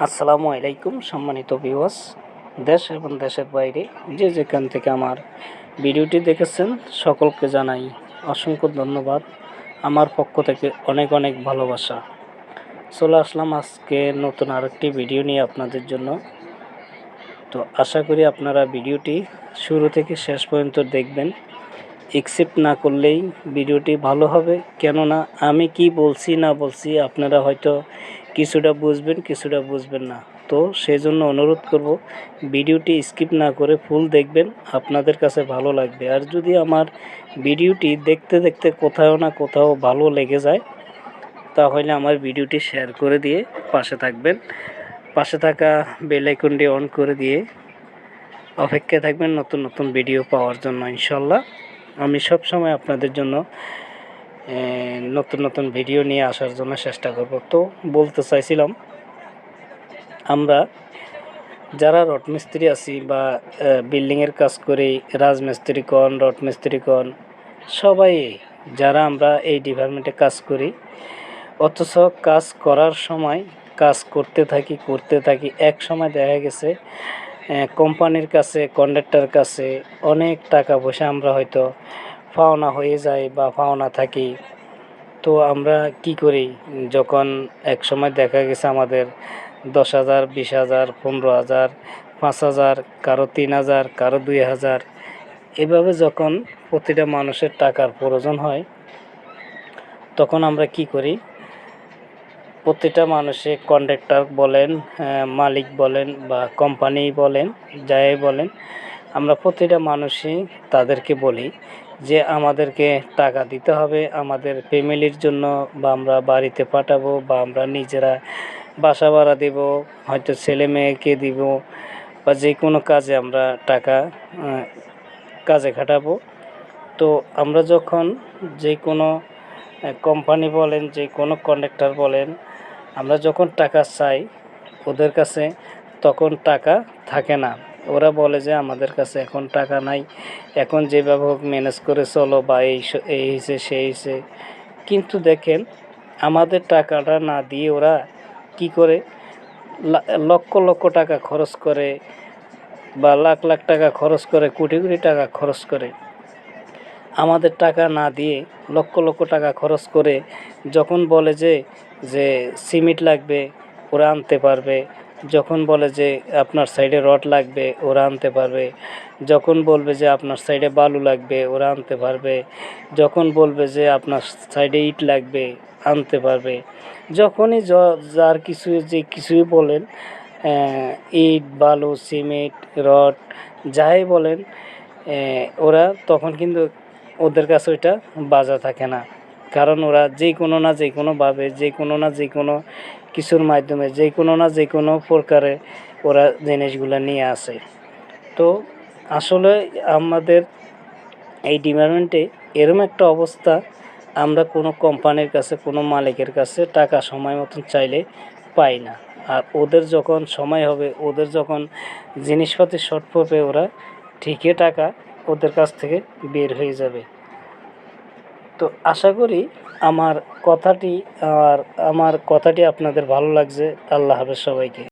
আসসালামু আলাইকুম সম্মানিত ভিউয়ার্স, দেশ এবং দেশের বাইরে যে যেখান থেকে আমার ভিডিওটি দেখেছেন সকলকে জানাই অসংখ্য ধন্যবাদ। আমার পক্ষ থেকে অনেক অনেক ভালোবাসা। চলে আসলাম আজকে নতুন আরেকটি ভিডিও নিয়ে আপনাদের জন্য। তো আশা করি আপনারা ভিডিওটি শুরু থেকে শেষ পর্যন্ত দেখবেন। একসেপ্ট না করলেই ভিডিওটি ভালো হবে, কেননা আমি কি বলছি না বলছি আপনারা হয়তো কিছুটা বুঝবেন না। তো সেই জন্য অনুরোধ করব, ভিডিওটি স্কিপ না করে ফুল দেখবেন, আপনাদের কাছে ভালো লাগবে। আর যদি আমার ভিডিওটি দেখতে দেখতে কোথাও না কোথাও ভালো লেগে যায়, তাহলে আমার ভিডিওটি শেয়ার করে দিয়ে পাশে থাকবেন। পাশে থাকা বেল আইকনটি অন করে দিয়ে অপেক্ষায় থাকবেন নতুন নতুন ভিডিও পাওয়ার জন্য। ইনশাল্লাহ আমি সব সময় আপনাদের জন্য নতুন নতুন ভিডিও নিয়ে আসার জন্য চেষ্টা করব। তো বলতে চাইছিলাম, আমরা যারা রড মিস্ত্রি আছি বা বিল্ডিংয়ের কাজ করি, রাজমিস্ত্রি কন, রড মিস্ত্রি কন, সবাই যারা আমরা এই ডিপার্টমেন্টে কাজ করি, অথচ কাজ করার সময় কাজ করতে থাকি এক সময় দেখা গেছে কোম্পানির কাছে, কন্ট্রাক্টর কাছে অনেক টাকা পয়সা আমরা হয়তো পাওনা হয়ে যায় বা পাওনা থাকি। তো আমরা কি করি, যখন এক সময় দেখা গেছে আমাদের 10,000, 20,000, 15,000, 5,000, কারো 3,000, কারো 2,000, এভাবে যখন প্রতিটা মানুষের টাকার প্রয়োজন হয়, তখন আমরা কি করি, প্রতিটা মানুষে কন্ট্রাক্টর বলেন, মালিক বলেন বা কোম্পানি বলেন, যাই বলেন, আমরা প্রতিটা মানুষই তাদেরকে বলি যে আমাদেরকে টাকা দিতে হবে আমাদের ফ্যামিলির জন্য, বা আমরা বাড়িতে পাঠাবো, বা আমরা নিজেরা বাসা ভাড়া দেব, হয়তো ছেলে মেয়েকে দিব, বা যে কোনো কাজে আমরা টাকা কাজে খাটাবো। তো আমরা যখন যে কোনো কোম্পানি বলেন, যে কোনো কন্ট্রাক্টর বলেন, আমরা যখন টাকা চাই ওদের কাছে, তখন টাকা থাকে না। ওরা বলে যে আমাদের কাছে এখন টাকা নাই, এখন যেভাবে হোক ম্যানেজ করে চলো, বা এই হয়েছে সেই হয়েছে। কিন্তু দেখেন, আমাদের টাকাটা না দিয়ে ওরা কি করে, লক্ষ লক্ষ টাকা খরচ করে, বা লাখ লাখ টাকা খরচ করে, কোটি কোটি টাকা খরচ করে, আমাদের টাকা না দিয়ে লক্ষ লক্ষ টাকা খরচ করে যখন বলে যে সিমেন্ট লাগবে ওরা আনতে পারবে, যখন বলে যে আপনার সাইডে রড লাগবে ওরা আনতে পারবে, যখন বলবে যে আপনার সাইডে বালু লাগবে ওরা আনতে পারবে, যখন বলবে যে আপনার সাইডে ইট লাগবে আনতে পারবে, যখনই যার কিছুই বলেন, ইট, বালু, সিমেন্ট, রড যাই বলেন, ওরা তখন কিন্তু ওদের কাছে ওইটা বাজা থাকে না। কারণ ওরা যে কোনো কিছুর মাধ্যমে যে কোনো প্রকারে ওরা জিনিসগুলো নিয়ে আসে। তো আসলে আমাদের এই ডিপার্টমেন্টে এরকম একটা অবস্থা, আমরা কোনো কোম্পানির কাছে, কোনো মালিকের কাছে টাকা সময় মতন চাইলে পাই না। আর ওদের যখন সময় হবে, ওদের যখন জিনিসপাতি শর্ট পড়বে, ওরা ঠিকই টাকা ওদের কাছ থেকে বের হয়ে যাবে। তো আশা করি আমার কথাটি আপনাদের ভালো লাগছে। আল্লাহ হাফেজ সবাইকে।